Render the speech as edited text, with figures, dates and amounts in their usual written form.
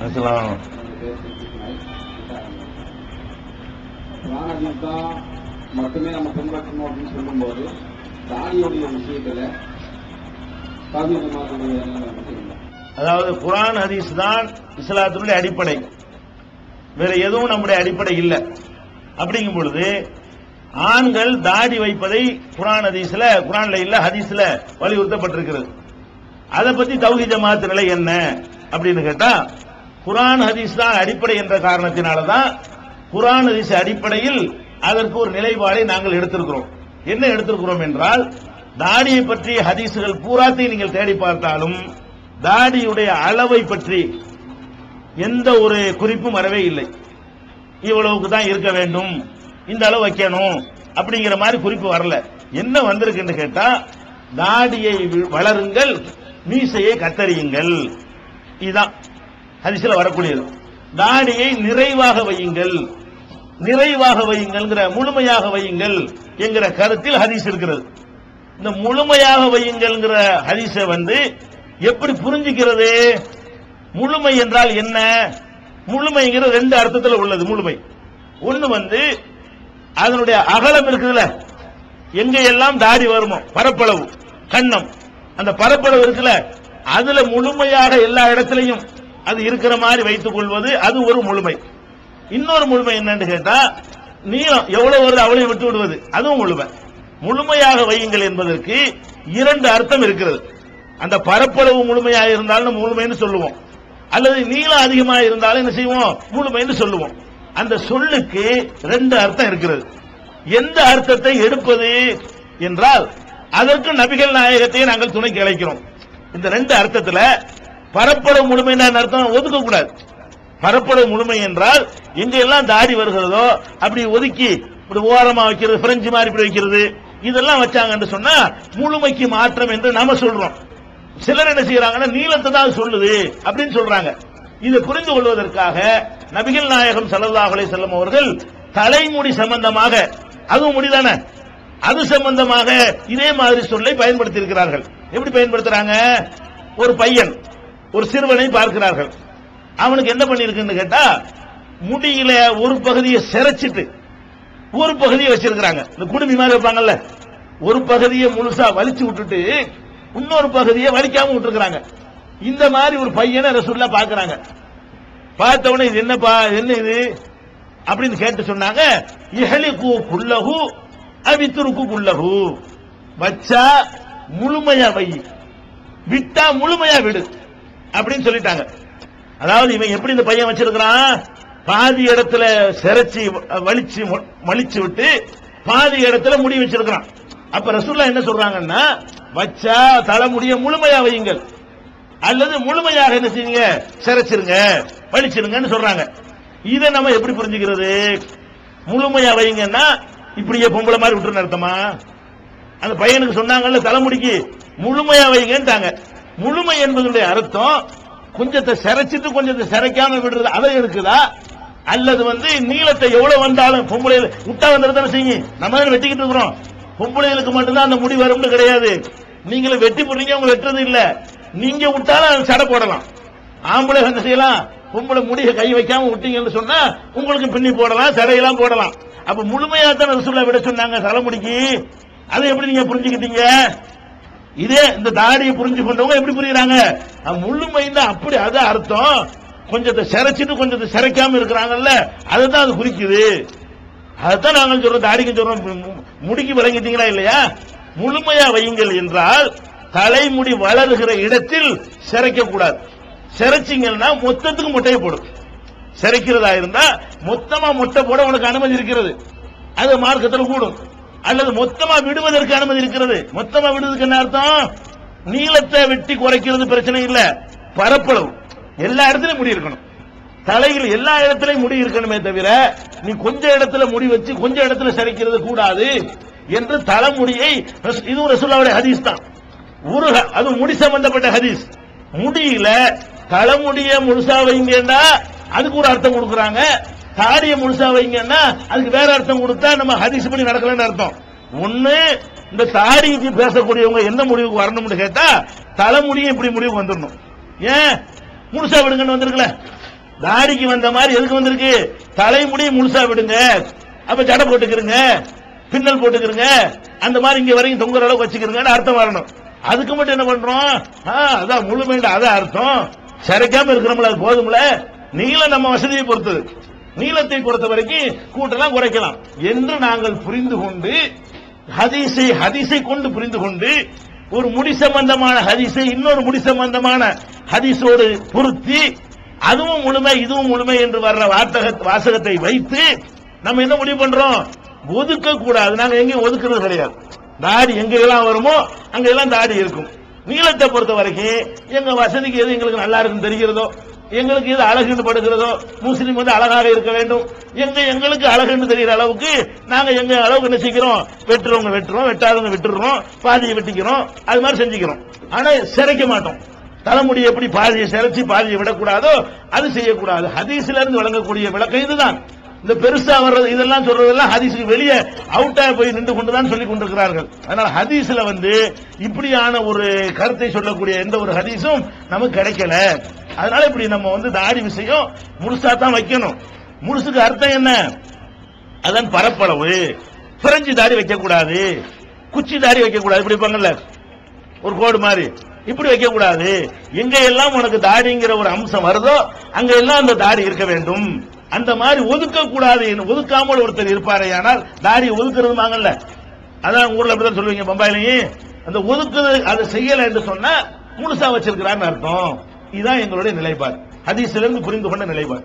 அஸ்ஸலாம். மட்டுமே நம்ம பின்பற்றணும் அப்படின்னு சொல்லும்போது தாடியுடைய விஷயத்துல அதாவது குர்ஆன் ஹதீஸ் தான் இஸ்லாத்தினுடைய அடிப்படை, வேற எதுவும் நம்முடைய அடிப்படை இல்லை. அப்படிங்கும் பொழுது ஆண்கள் தாடி வைப்பதை குர்ஆன்ல இல்ல ஹதீஸ்ல வலியுறுத்தப்பட்டிருக்கிறது. அதை பத்தி தௌஹீத் ஜமாஅத் நிலை என்ன அப்படின்னு கேட்டா, குர்ஆன் ஹதீஸ் தான் அடிப்படை என்ற காரணத்தினாலதான் குர்ஆன் ஹதீஸ் அடிப்படையில் அதற்கு ஒரு நிலைப்பாடை நாங்கள் எடுத்திருக்கிறோம். என்ன எடுத்திருக்கிறோம் என்றால், தாடியை பற்றி ஹதீசுகள் பூராத்தையும் நீங்கள் தேடி பார்த்தாலும் தாடியுடைய அளவை பற்றி எந்த ஒரு குறிப்பும் வரவே இல்லை. இவ்வளவுக்கு தான் இருக்க வேண்டும், இந்த அளவு வைக்கணும் அப்படிங்கிற மாதிரி குறிப்பு வரல. என்ன வந்திருக்குன்னு கேட்டா, தாடியை வளருங்கள், மீசையை கத்தரியுங்கள். இதுதான் ஹதீஸ்ல வரக்கூடியது. தாடியை நிறைவாக வையுங்கள், நிறைவாக வையுங்கள், முழுமையாக வையுங்கள் என்கிற கருத்தில் ஹதீஸ் இருக்கிறது. இந்த முழுமையாக வையுங்கள் ஹதீஸ எப்படி புரிஞ்சுக்கிறது? முழுமை என்றால் என்ன? முழுமைங்கிற ரெண்டு அர்த்தத்தில் உள்ளது முழுமை. ஒன்னு அதனுடைய அகலம் இருக்குதுல, எங்க எல்லாம் தாடி வருமோ பரப்பளவு, கன்னம், அந்த பரப்பளவு இருக்குல்ல, அதுல முழுமையாக எல்லா இடத்திலையும் அது இருக்கிற மாதிரி வைத்துக் கொள்வது, அது ஒரு முழுமை. இன்னொரு முழுமை என்னன்னு கேட்டா, நீளம் எவ்வளவு வருது அவளையும் விட்டு விடுவது, அதுவும் முழுமை. முழுமையாக வையுங்கள் என்பதற்கு இரண்டு அர்த்தம் இருக்கிறது. அந்த பரப்பளவு முழுமையாக இருந்தாலும் முழுமைன்னு சொல்லுவோம், அல்லது நீளம் அதிகமாக இருந்தாலும் என்ன செய்வோம், முழுமைன்னு சொல்லுவோம். அந்த சொல்லுக்கு ரெண்டு அர்த்தம் இருக்கிறது. எந்த அர்த்தத்தை எடுப்பது என்றால், அதற்கு நபிகள் நாயகத்தை நாங்கள் துணைக்கு அழைக்கிறோம். இந்த ரெண்டு அர்த்தத்தில் பரப்பளவு முழுமை அர்த்தம் ஒதுக்க கூடாது. பரப்பளவு முழுமை என்றால் எங்கெல்லாம் தாடி வருகிறதோ அப்படி ஒதுக்கி இப்படி ஓரமா வைக்கிறது, பிரெஞ்சு மாதிரி இப்படி வைக்கிறது, இதெல்லாம் வச்சாங்கன்னு சொன்னா முழுமைக்கு மாற்றம் என்று நாம சொல்றோம். சிலர் என்ன செய்யறாங்கன்னா, நீளத்தை தான் சொல்லுது அப்படின்னு சொல்றாங்க. இதை புரிந்து கொள்வதற்காக நபிகள் நாயகம் ஸல்லல்லாஹு அலைஹி வஸல்லம் அவர்கள் தலைமுடி சம்பந்தமாக, அதுவும் முடிதானே, அது சம்பந்தமாக இதே மாதிரி சொல்லை பயன்படுத்தி இருக்கிறார்கள். எப்படி பயன்படுத்துறாங்க? ஒரு பையன் ஒரு சிறுவனை பார்க்கிறார்கள். அவனுக்கு என்ன பண்ணிருக்குன்னு கேட்டா, முடியில ஒரு பகுதியை சிரைச்சிட்டு ஒரு பகுதியை வச்சிருக்கிறாங்க. இந்த குடுமி மாதிரி வைப்பாங்கல்ல, ஒரு பகுதியை முழுசா வலிச்சு விட்டுட்டு இன்னொரு பகுதியை வலிக்காம விட்டுருக்காங்க. இந்த மாதிரி ஒரு பையனை ரசூலுல்லாஹ் பார்க்கறாங்க. பார்த்த உடனே இது என்னப்பா, என்ன இது அப்படின்னு கேட்டு சொன்னாங்க, இஹ்லிகு குல்லஹு அவித்ருக்கு குல்லஹு, வச்சா முழுமையா வை, விட்டா முழுமையா விடு அப்படின்னு சொல்லிட்டாங்க. அதாவது இவன் எப்படி இந்த பையன் வச்சிருக்கிறான், பாதி இடத்துல சிரைச்சி மலிச்சு விட்டு பாதி இடத்துல முடி வச்சிருக்கிறான். அப்ப ரசூலுல்லாஹ் என்ன சொல்றாங்கன்னா, வச்சா தலைமுடிய முழுமையா வையுங்கள், அல்லது முழுமையாக என்ன செய்யுங்க, சிரைச்சிருங்க, வலிச்சிருங்கன்னு சொல்றாங்க. இதை நம்ம எப்படி புரிஞ்சுக்கிறது? முழுமையா வைங்கன்னா இப்படியே பொம்பளை மாதிரி விட்டுருன்னு அர்த்தமா? அந்த பையனுக்கு சொன்னாங்கல்ல தலைமுடிக்கு முழுமையா வைங்கன்ட்டாங்க. முழுமை என்பதனுடைய அர்த்தம் கொஞ்சத்தை சிரைச்சிட்டு கொஞ்சத்தை சிரைக்காம விடுறது, அதை இருக்குதா? அல்லது நீளத்தை எவ்வளவு வந்தாலும் பொம்பளை விட்டா வந்துருதானே செய்யும், நம்ம தான் வெட்டிக்கிட்டு இருக்கிறோம். பொம்பளைகளுக்கு மட்டும்தான் அந்த முடி வரும்னு கிடையாது. நீங்களும் வெட்டி போடுறீங்க, உங்க வெட்டுறது இல்ல, நீங்க விட்டாலும் சடை போடலாம். ஆம்பளை என்ன செய்யலாம், பொம்பளை முடிய கை வைக்காம விட்டீங்கன்னு சொன்னா உங்களுக்கு பின்னி போடலாம், சடையெல்லாம் போடலாம். அப்ப முழுமையா தான் ரசூலுல்லாஹ் விட சொன்னாங்க தலைமுடிக்கு. அதை எப்படி நீங்க புரிஞ்சுக்கிட்டீங்க? இதே இந்த தாடியை புரிஞ்சு கொண்டவங்க எப்படி புரியுறாங்க, முழுமைன்னா அப்படி அது அர்த்தம், கொஞ்சத்தை சிரைச்சிட்டு கொஞ்சத்தை சிரைக்காம இருக்கிறாங்கல்ல, அதுதான் அது குறிக்குது. அதுதான் நாங்கள் சொல்றோம், தாடிக்கு சொல்றோம். முடிக்கு விளங்கிட்டீங்களா இல்லையா? முழுமையா வையுங்கள் என்றால் தலைமுடி வளருகிற இடத்தில் சிரைக்க கூடாது. சிரைச்சிங்கன்னா மொத்தத்துக்கு மொட்டையை போடும். சிரைக்கிறதா இருந்தா மொத்தமா மொட்டை போட உனக்கு அனுமதி இருக்கிறது, அது மார்க்கத்தில் கூடும். அல்லது மொத்தமா விடுவதற்கு அனுமதி இருக்கிறது. மொத்தமா விடுவதற்கு என்ன அர்த்தம்? நீளத்தை வெட்டி குறைக்கிறது பிரச்சனை இல்ல, பரப்பளவு எல்லா இடத்துலயும் முடி இருக்கணும். தலையில் எல்லா இடத்திலையும் முடி இருக்கணுமே தவிர நீ கொஞ்ச இடத்துல முடி வச்சு கொஞ்ச இடத்துல சிரைக்கிறது கூடாது என்று தலைமுடியை, இதுவும் ரசூலுல்லாஹ்வுடைய ஹதீஸ் தான். அது முடி சம்பந்தப்பட்ட ஹதீஸ். முடியல தலைமுடிய முழுசா வைங்கன்னா அதுக்கு ஒரு அர்த்தம் கொடுக்கறாங்க, தாடிய முழுசா வைங்கன்னா அதுக்கு வேற அர்த்தம் கொடுத்தா நம்ம ஹதீஸ் படி நடக்கலன்னு அர்த்தம். ஒண்ணு, இந்த தாடிக்கு பேசக்கூடியவங்க என்ன முடிவுக்கு வரணும்னு கேட்டா தலைமுடியும் இப்படி முடிவுக்கு வந்துடணும். ஏன் முழுசா விடுங்கன்னு வந்திருக்கல, தாடிக்கு வந்த மாதிரி எதுக்கு வந்திருக்கு? தலைமுடி முழுசா விடுங்க, அப்ப ஜடை போட்டுக்கிறங்க, பின்னல் போட்டுக்கிறங்க, அந்த மாதிரி இங்க வரைக்கும் தொங்குற அளவுக்கு வச்சுக்கிறங்கன்னு அர்த்தம் வரணும். அதுக்கு மட்டும் என்ன பண்றோம்? அதான் முழுமையில அதான் அர்த்தம். சிறைக்காம இருக்கிறோம்ல, அது போதும்ல. நீளம் நம்ம வசதியை பொறுத்தது. நீளத்தை பொறுத்த வரைக்கும் கூட்டலாம் குறைக்கலாம் என்று நாங்கள் புரிந்து கொண்டு ஹதீஸை கொண்டு புரிந்து கொண்டு ஒரு முடி சம்பந்தமான ஹதீஸை இன்னொரு முடி சம்பந்தமான ஹதீஸோடு பொருத்தி அதுவும் முழுமை இதுவும் முழுமை என்று வர்ற வாசகத்தை வைத்து நம்ம என்ன முடிவு பண்றோம்? ஒதுக்க கூடாது. நாங்க எங்கேயும் ஒதுக்குறது கிடையாது. தாடி எங்க எல்லாம் வருமோ அங்க எல்லாம் தாடி இருக்கும். நீளத்தை பொறுத்த வரைக்கும் எங்க வசதிக்கு எது எங்களுக்கு நல்லா இருக்குன்னு தெரிகிறதோ, எங்களுக்கு எது அழகுன்னு படுகிறதோ, முஸ்லீம் வந்து அழகாக இருக்க வேண்டும், எங்களுக்கு அழகுன்னு தெரிகிற அளவுக்கு நாங்க எங்க அளவுக்கு என்ன செய்கிறோம்? வெட்டுறவங்க வெட்டுறோம், வெட்டாதவங்க விட்டுறோம், பாதியை வெட்டிக்கிறோம், அது மாதிரி செஞ்சுக்கிறோம். ஆனா சிறைக்க மாட்டோம். தலைமுடி எப்படி பாதியை சிறைச்சு பாதியை விடக்கூடாதோ அது செய்யக்கூடாது. ஹதீஸ்ல இருந்து வழங்கக்கூடிய விளக்கம் இதுதான். இந்த பெருசா வர்றது இதெல்லாம் சொல்றதெல்லாம் ஹதீஸுக்கு வெளியே அவுட்டா போய் நின்று கொண்டுதான் சொல்லிக் கொண்டிருக்கிறார்கள். அதனால ஹதீஸ்ல வந்து இப்படியான ஒரு கருத்தை சொல்லக்கூடிய எந்த ஒரு ஹதீஸும் நமக்கு கிடைக்கல. அதனால இப்படி நம்ம வந்து தாடி விஷயம் முழுசா தான் வைக்கணும். முழுசுக்கு அர்த்தம் என்ன? அதன் பரப்பளவு. பிரெஞ்சு தாடி வைக்க கூடாது, குச்சி தாடி வைக்க கூடாது. இப்படி இருப்பாங்கல்ல ஒரு கோடு மாதிரி, இப்படி வைக்க கூடாது. எங்க எல்லாம் உனக்கு தாடிங்கிற ஒரு அம்சம் வருதோ அங்க எல்லாம் அந்த தாடி இருக்க வேண்டும். அந்த மாதிரி ஒதுக்க கூடாது. ஒதுக்காமல் ஒருத்தர் இருப்பாரே, ஆனால் தாடியை ஒதுக்குறது வாங்கல. அதான் ஊர்ல அப்படிதான் சொல்லுவீங்க பம்பாயிலையும். அந்த ஒதுக்குது அதை செய்யல என்று சொன்னா முழுசா வச்சிருக்கிறான்னு அர்த்தம். இதுதான் எங்களுடைய நிலைப்பாடு, ஹதீஸிலிருந்து புரிந்து கொண்ட நிலைப்பாடு.